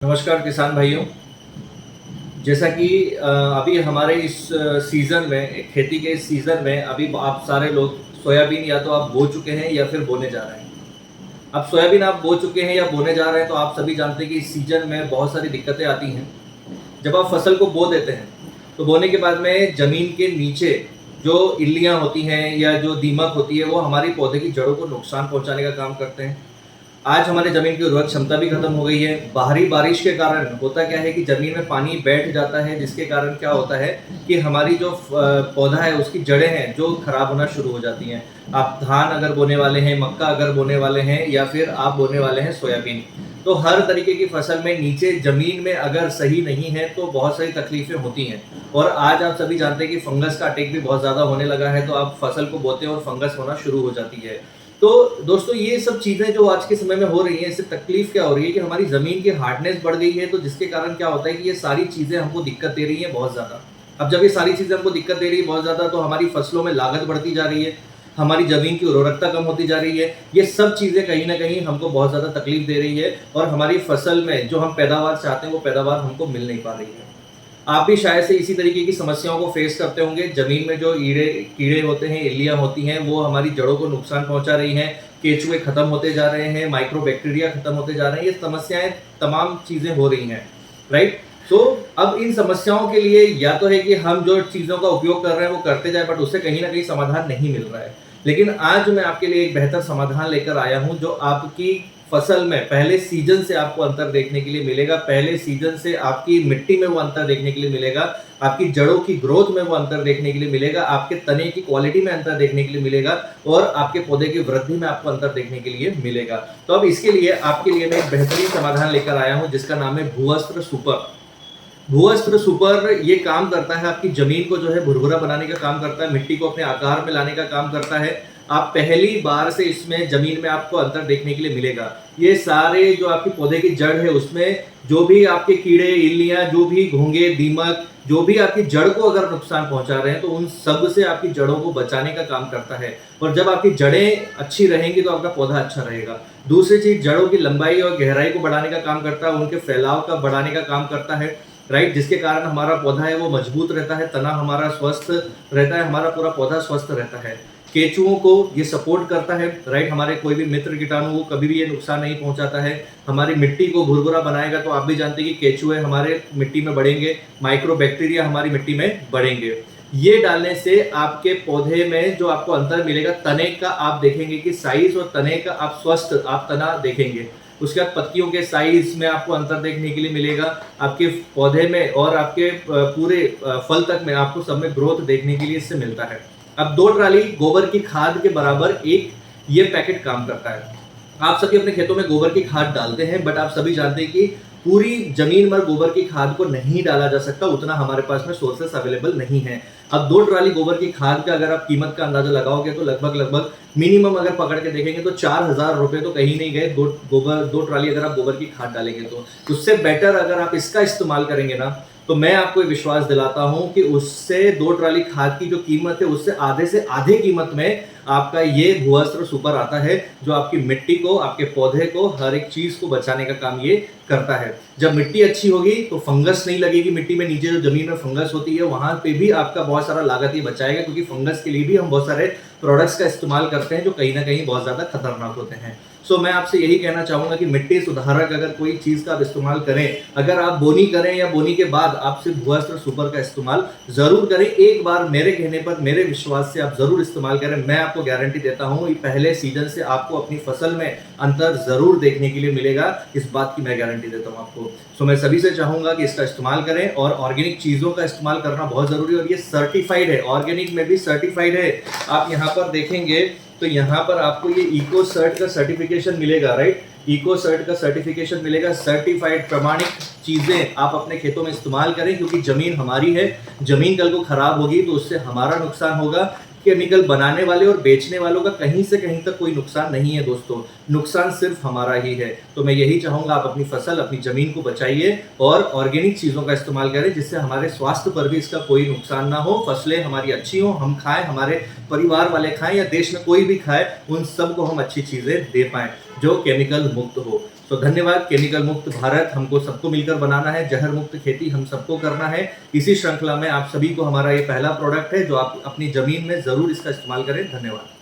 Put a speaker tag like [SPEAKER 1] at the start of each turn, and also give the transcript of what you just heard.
[SPEAKER 1] नमस्कार किसान भाइयों। जैसा कि अभी हमारे इस सीज़न में खेती के इस सीज़न में अभी आप सारे लोग सोयाबीन या तो आप बो चुके हैं या फिर बोने जा रहे हैं। अब सोयाबीन आप बो चुके हैं या बोने जा रहे हैं तो आप सभी जानते हैं कि इस सीज़न में बहुत सारी दिक्कतें आती हैं। जब आप फसल को बो देते हैं तो बोने के बाद में ज़मीन के नीचे जो इल्लियाँ होती हैं या जो दीमक होती है वो हमारी पौधे की जड़ों को नुकसान पहुँचाने का काम करते हैं। आज हमारे ज़मीन की उर्वरक क्षमता भी खत्म हो गई है। बाहरी बारिश के कारण होता क्या है कि ज़मीन में पानी बैठ जाता है, जिसके कारण क्या होता है कि हमारी जो पौधा है उसकी जड़ें हैं जो खराब होना शुरू हो जाती हैं। आप धान अगर बोने वाले हैं, मक्का अगर बोने वाले हैं या फिर आप बोने वाले हैं सोयाबीन, तो हर तरीके की फसल में नीचे ज़मीन में अगर सही नहीं है तो बहुत सारी तकलीफ़ें होती हैं। और आज आप सभी जानते हैं कि फंगस का अटैक भी बहुत ज़्यादा होने लगा है, तो आप फसल को बोते हैं और फंगस होना शुरू हो जाती है। तो दोस्तों ये सब चीज़ें जो आज के समय में हो रही हैं, इससे तकलीफ क्या हो रही है कि हमारी ज़मीन की हार्डनेस बढ़ गई है, तो जिसके कारण क्या होता है कि ये सारी चीज़ें हमको दिक्कत दे रही हैं बहुत ज़्यादा। अब जब ये सारी चीज़ें हमको दिक्कत दे रही है बहुत ज़्यादा, तो हमारी फसलों में लागत बढ़ती जा रही है, हमारी ज़मीन की उर्वरकता कम होती जा रही है। ये सब चीज़ें कहीं न कहीं हमको बहुत ज़्यादा तकलीफ दे रही है और हमारी फसल में जो हम पैदावार चाहते हैं, वो पैदावार हमको मिल नहीं पा रही है। आप भी शायद से इसी तरीके की समस्याओं को फेस करते होंगे। ज़मीन में जो कीड़े होते हैं, इल्लियाँ होती हैं, वो हमारी जड़ों को नुकसान पहुँचा रही हैं। केंचुए खत्म होते जा रहे हैं, माइक्रो बैक्टीरिया खत्म होते जा रहे हैं। ये समस्याएँ तमाम चीज़ें हो रही हैं, राइट? तो अब इन समस्याओं के लिए या तो है कि हम जो चीज़ों का उपयोग कर रहे हैं वो करते जाएँ, बट उससे कहीं न कहीं समाधान नहीं मिल रहा है। लेकिन आज मैं आपके लिए एक बेहतर समाधान लेकर आया हूँ, जो आपकी फसल में पहले सीज़न से आपको अंतर देखने के लिए मिलेगा, पहले सीज़न से आपकी मिट्टी में वो अंतर देखने के लिए मिलेगा, आपकी जड़ों की ग्रोथ में वो अंतर देखने के लिए मिलेगा, आपके तने की क्वालिटी में अंतर देखने के लिए मिलेगा और आपके पौधे की वृद्धि में आपको अंतर देखने के लिए मिलेगा। तो अब इसके लिए आपके लिए मैं एक बेहतरीन समाधान लेकर आया हूँ, जिसका नाम है भूअस्त्र सुपर। भूअस्त्र सुपर ये काम करता है, आपकी ज़मीन को जो है भुरभुरा बनाने का काम करता है, मिट्टी को अपने आकार में लाने का काम करता है। आप पहली बार से इसमें ज़मीन में आपको अंतर देखने के लिए मिलेगा। ये सारे जो आपके पौधे की जड़ है उसमें जो भी आपके कीड़े, इल्लियाँ, जो भी घोंघे, दीमक, जो भी आपकी जड़ को अगर नुकसान पहुँचा रहे हैं, तो उन सब से आपकी जड़ों को बचाने का काम करता है। और जब आपकी जड़ें अच्छी रहेंगी तो आपका पौधा अच्छा रहेगा। दूसरी चीज़, जड़ों की लंबाई और गहराई को बढ़ाने का काम करता है, उनके फैलाव का बढ़ाने का काम करता है, राइट? जिसके कारण हमारा पौधा है वो मजबूत रहता है, तना हमारा स्वस्थ रहता है, हमारा पूरा पौधा स्वस्थ रहता है। केंचुओं को ये सपोर्ट करता है, राइट? हमारे कोई भी मित्र कीटाणु को कभी भी ये नुकसान नहीं पहुंचाता है। हमारी मिट्टी को भुरभुरा बनाएगा, तो आप भी जानते हैं कि केंचुए हमारे मिट्टी में बढ़ेंगे, माइक्रो बैक्टीरिया हमारी मिट्टी में बढ़ेंगे। ये डालने से आपके पौधे में जो आपको अंतर मिलेगा, तने का आप देखेंगे कि साइज और तने का आप स्वस्थ आप तना देखेंगे। उसके बाद पत्तियों के साइज में आपको अंतर देखने के लिए मिलेगा, आपके पौधे में और आपके पूरे फल तक में आपको सब में ग्रोथ देखने के लिए इससे मिलता है। अब 2 ट्राली गोबर की खाद के बराबर एक ये पैकेट काम करता है। आप सभी अपने खेतों में गोबर की खाद डालते हैं, बट आप सभी जानते हैं कि पूरी जमीन पर गोबर की खाद को नहीं डाला जा सकता, उतना हमारे पास में सोर्सेस अवेलेबल नहीं है। अब 2 ट्राली गोबर की खाद का अगर आप कीमत का अंदाजा लगाओगे तो लगभग मिनिमम अगर पकड़ के देखेंगे तो 4,000 रुपये तो कहीं नहीं गए। 2 ट्राली अगर आप गोबर की खाद डालेंगे तो उससे बेटर अगर आप इसका इस्तेमाल करेंगे ना, तो मैं आपको विश्वास दिलाता हूं कि उससे 2 ट्राली खाद की जो कीमत है उससे आधे से आधे कीमत में आपका ये भूअस्त्र सुपर आता है, जो आपकी मिट्टी को, आपके पौधे को, हर एक चीज को बचाने का काम ये करता है। जब मिट्टी अच्छी होगी तो फंगस नहीं लगेगी मिट्टी में, नीचे जो जमीन में फंगस होती है वहां पे भी आपका बहुत सारा लागत ये बचाएगा, क्योंकि फंगस के लिए भी हम बहुत सारे प्रोडक्ट्स का इस्तेमाल करते हैं जो कहीं ना कहीं बहुत ज्यादा खतरनाक होते हैं। सो मैं आपसे यही कहना चाहूंगा कि मिट्टी सुधारक अगर कोई चीज का आप इस्तेमाल करें, अगर आप बोनी करें या बोनी के बाद आप सिर्फ भूअस्त्र सुपर का इस्तेमाल जरूर करें। एक बार मेरे कहने पर, मेरे विश्वास से आप जरूर इस्तेमाल करें। मैं आपको गारंटी देता हूं कि पहले सीजन से आपको अपनी फसल में अंतर जरूर देखने के लिए मिलेगा, इस बात की मैं गारंटी देता हूं आपको। सो मैं सभी से चाहूंगा कि इसका इस्तेमाल करें, और ऑर्गेनिक चीजों का इस्तेमाल करना बहुत जरूरी है, और ये सर्टिफाइड है, ऑर्गेनिक में भी सर्टिफाइड है। आप यहाँ पर देखेंगे तो यहाँ पर आपको ये इको सर्ट का सर्टिफिकेशन मिलेगा, राइट? इको सर्ट का सर्टिफिकेशन मिलेगा। सर्टिफाइड प्रमाणित चीजें आप अपने खेतों में इस्तेमाल करें, क्योंकि जमीन हमारी है। जमीन कल को खराब होगी तो उससे हमारा नुकसान होगा। केमिकल बनाने वाले और बेचने वालों का कहीं से कहीं तक कोई नुकसान नहीं है दोस्तों, नुकसान सिर्फ हमारा ही है। तो मैं यही चाहूंगा आप अपनी फसल, अपनी जमीन को बचाइए और ऑर्गेनिक चीजों का इस्तेमाल करें, जिससे हमारे स्वास्थ्य पर भी इसका कोई नुकसान ना हो, फसलें हमारी अच्छी हो, हम खाएं, हमारे परिवार वाले खाएं या देश में कोई भी खाए, उन सबको हम अच्छी चीजें दे पाएं जो केमिकल मुक्त हो। तो धन्यवाद। केमिकल मुक्त भारत हमको सबको मिलकर बनाना है, जहर मुक्त खेती हम सबको करना है। इसी श्रृंखला में आप सभी को हमारा ये पहला प्रोडक्ट है जो आप अपनी ज़मीन में ज़रूर इसका इस्तेमाल करें। धन्यवाद।